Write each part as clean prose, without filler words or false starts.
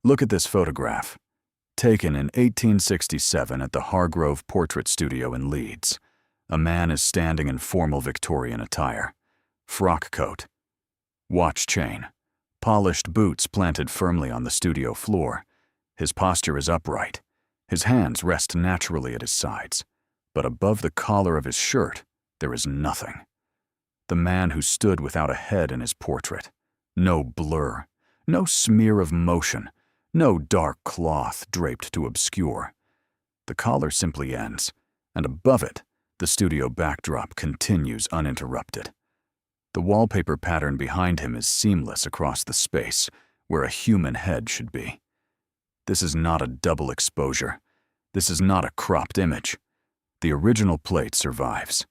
Look at this photograph, taken in 1867 at the Hargrove Portrait Studio in Leeds. A man is standing in formal Victorian attire. Frock coat, watch chain, polished boots planted firmly on the studio floor. His posture is upright. His hands rest naturally at his sides, but above the collar of his shirt, there is nothing. The man who stood without a head in his portrait. No blur, no smear of motion, no dark cloth draped to obscure. The collar simply ends, and above it, the studio backdrop continues uninterrupted. The wallpaper pattern behind him is seamless across the space where a human head should be. This is not a double exposure. This is not a cropped image. The original plate survives.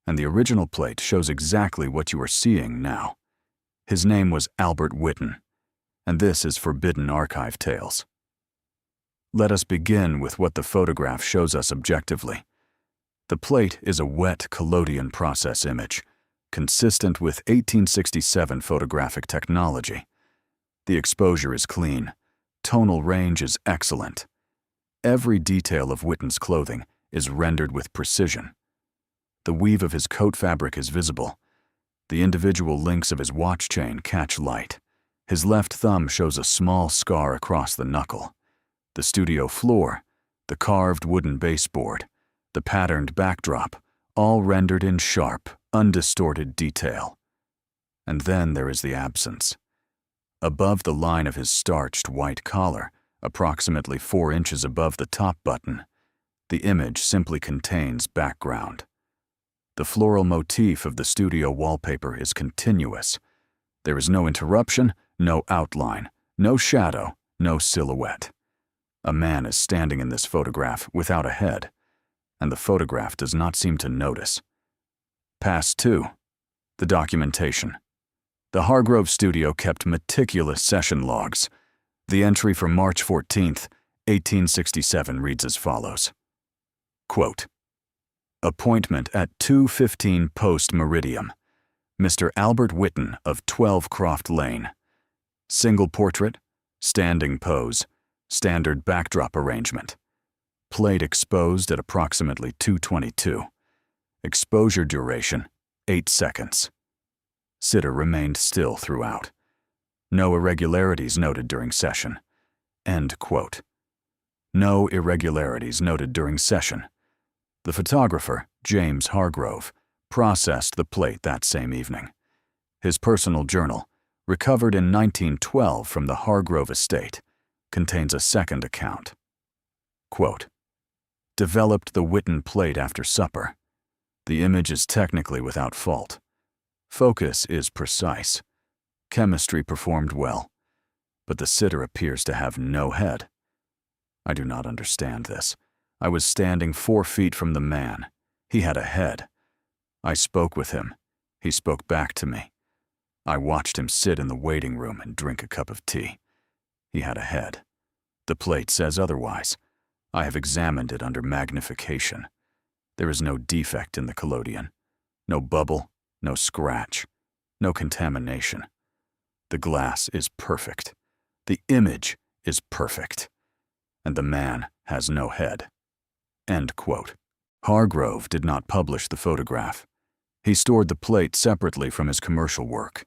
And the original plate shows exactly what you are seeing now. His name was Albert Whitton, and this is Forbidden Archive Tales. Let us begin with what the photograph shows us objectively. The plate is a wet collodion process image, consistent with 1867 photographic technology. The exposure is clean. Tonal range is excellent. Every detail of Whitton's clothing is rendered with precision. The weave of his coat fabric is visible. The individual links of his watch chain catch light. His left thumb shows a small scar across the knuckle. The studio floor, the carved wooden baseboard, the patterned backdrop, all rendered in sharp, undistorted detail. And then there is the absence. Above the line of his starched white collar, approximately 4 inches above the top button, the image simply contains background. The floral motif of the studio wallpaper is continuous. There is no interruption, no outline, no shadow, no silhouette. A man is standing in this photograph without a head, and the photograph does not seem to notice. Pass 2. The documentation. The Hargrove studio kept meticulous session logs. The entry for March 14, 1867 reads as follows. Quote, "Appointment at 2:15 post meridium. Mr. Albert Whitton of 12 Croft Lane. Single portrait, standing pose, standard backdrop arrangement. Plate exposed at approximately 2:22. Exposure duration, 8 seconds. Sitter remained still throughout. No irregularities noted during session." End quote. No irregularities noted during session. The photographer, James Hargrove, processed the plate that same evening. His personal journal, recovered in 1912 from the Hargrove estate, contains a second account. Quote, "Developed the Whitton plate after supper. The image is technically without fault. Focus is precise. Chemistry performed well, but the sitter appears to have no head. I do not understand this. I was standing 4 feet from the man. He had a head. I spoke with him. He spoke back to me. I watched him sit in the waiting room and drink a cup of tea. He had a head. The plate says otherwise. I have examined it under magnification. There is no defect in the collodion. No bubble, no scratch, no contamination. The glass is perfect. The image is perfect. And the man has no head." End quote. Hargrove did not publish the photograph. He stored the plate separately from his commercial work,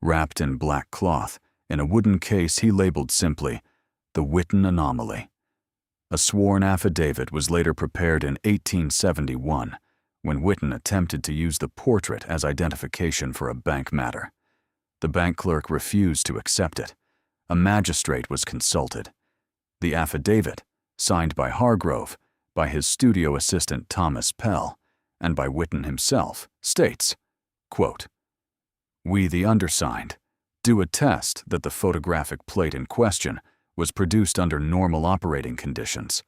wrapped in black cloth in a wooden case he labeled simply, "The Whitton Anomaly." A sworn affidavit was later prepared in 1871 when Whitton attempted to use the portrait as identification for a bank matter. The bank clerk refused to accept it. A magistrate was consulted. The affidavit, signed by Hargrove, by his studio assistant Thomas Pell, and by Whitton himself, states, quote, "We, the undersigned, do attest that the photographic plate in question was produced under normal operating conditions,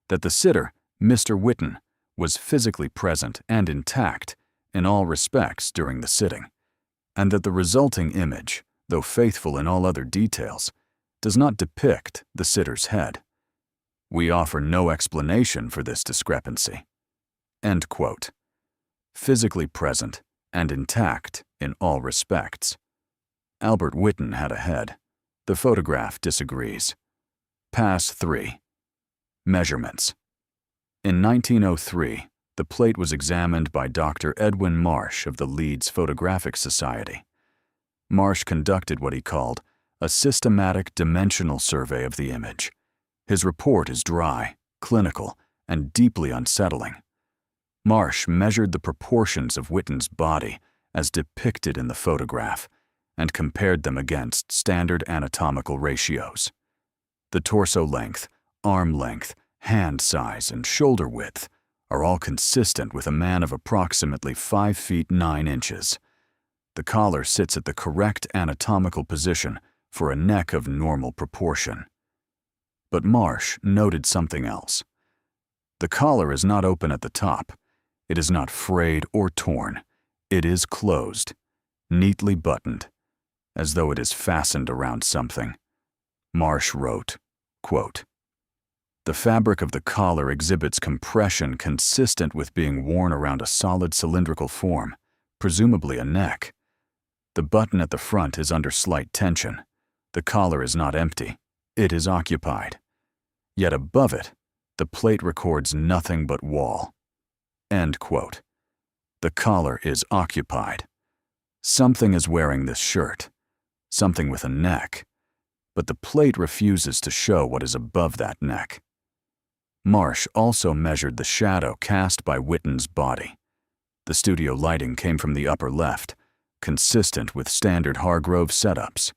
that the sitter, Mr. Whitton, was physically present and intact in all respects during the sitting, and that the resulting image, though faithful in all other details, does not depict the sitter's head. We offer no explanation for this discrepancy." End quote. Physically present and intact in all respects. Albert Whitton had a head. The photograph disagrees. Pass 3. Measurements. In 1903, the plate was examined by Dr. Edwin Marsh of the Leeds Photographic Society. Marsh conducted what he called a systematic dimensional survey of the image. His report is dry, clinical, and deeply unsettling. Marsh measured the proportions of Whitton's body as depicted in the photograph and compared them against standard anatomical ratios. The torso length, arm length, hand size, and shoulder width are all consistent with a man of approximately 5 feet 9 inches. The collar sits at the correct anatomical position for a neck of normal proportion. But Marsh noted something else. The collar is not open at the top. It is not frayed or torn. It is closed, neatly buttoned, as though it is fastened around something. Marsh wrote, quote, "The fabric of the collar exhibits compression consistent with being worn around a solid cylindrical form, presumably a neck. The button at the front is under slight tension. The collar is not empty. It is occupied. Yet above it, the plate records nothing but wall." End quote. The collar is occupied. Something is wearing this shirt, something with a neck, but the plate refuses to show what is above that neck. Marsh also measured the shadow cast by Whitton's body. The studio lighting came from the upper left, consistent with standard Hargrove setups.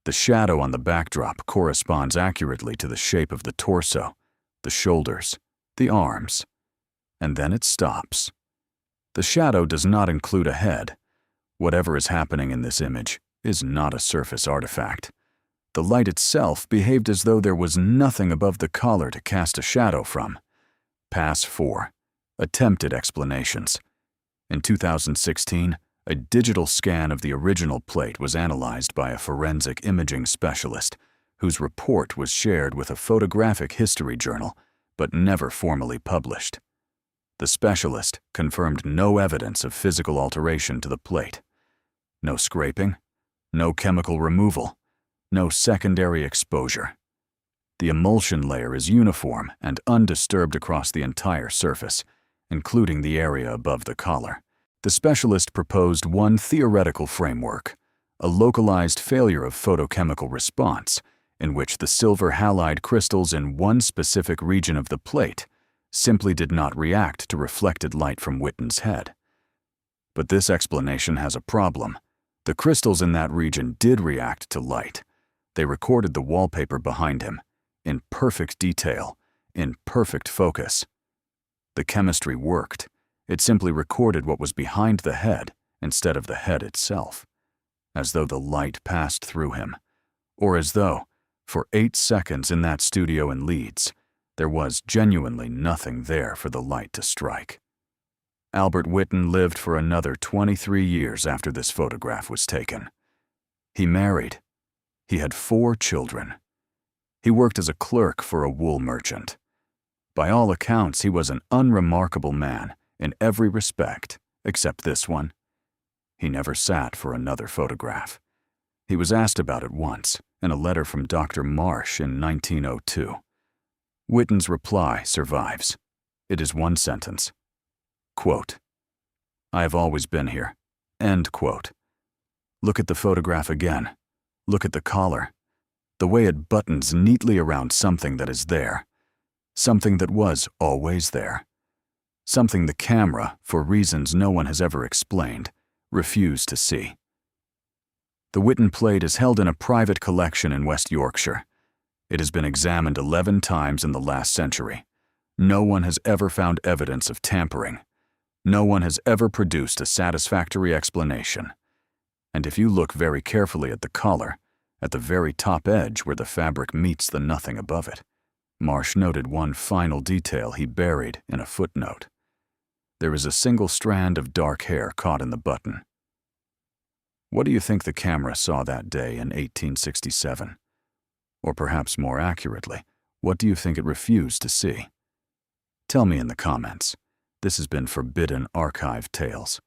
The shadow on the backdrop corresponds accurately to the shape of the torso, the shoulders, the arms, and then it stops. The shadow does not include a head. Whatever is happening in this image is not a surface artifact. The light itself behaved as though there was nothing above the collar to cast a shadow from. Pass 4. Attempted explanations. In 2016, a digital scan of the original plate was analyzed by a forensic imaging specialist, whose report was shared with a photographic history journal, but never formally published. The specialist confirmed no evidence of physical alteration to the plate. No scraping, no chemical removal, no secondary exposure. The emulsion layer is uniform and undisturbed across the entire surface, including the area above the collar. The specialist proposed one theoretical framework, a localized failure of photochemical response, in which the silver halide crystals in one specific region of the plate simply did not react to reflected light from Whitton's head. But this explanation has a problem. The crystals in that region did react to light. They recorded the wallpaper behind him, in perfect detail, in perfect focus. The chemistry worked. It simply recorded what was behind the head instead of the head itself, as though the light passed through him, or as though, for 8 seconds in that studio in Leeds, there was genuinely nothing there for the light to strike. Albert Whitton lived for another 23 years after this photograph was taken. He married. He had 4 children. He worked as a clerk for a wool merchant. By all accounts, he was an unremarkable man in every respect, except this one. He never sat for another photograph. He was asked about it once, in a letter from Dr. Marsh in 1902. Whitton's reply survives. It is one sentence. Quote, "I have always been here." End quote. Look at the photograph again. Look at the collar. The way it buttons neatly around something that is there. Something that was always there. Something the camera, for reasons no one has ever explained, refused to see. The Whitton plate is held in a private collection in West Yorkshire. It has been examined 11 times in the last century. No one has ever found evidence of tampering. No one has ever produced a satisfactory explanation. And if you look very carefully at the collar, at the very top edge where the fabric meets the nothing above it, Marsh noted one final detail he buried in a footnote. There is a single strand of dark hair caught in the button. What do you think the camera saw that day in 1867? Or perhaps more accurately, what do you think it refused to see? Tell me in the comments. This has been Forbidden Archive Tales.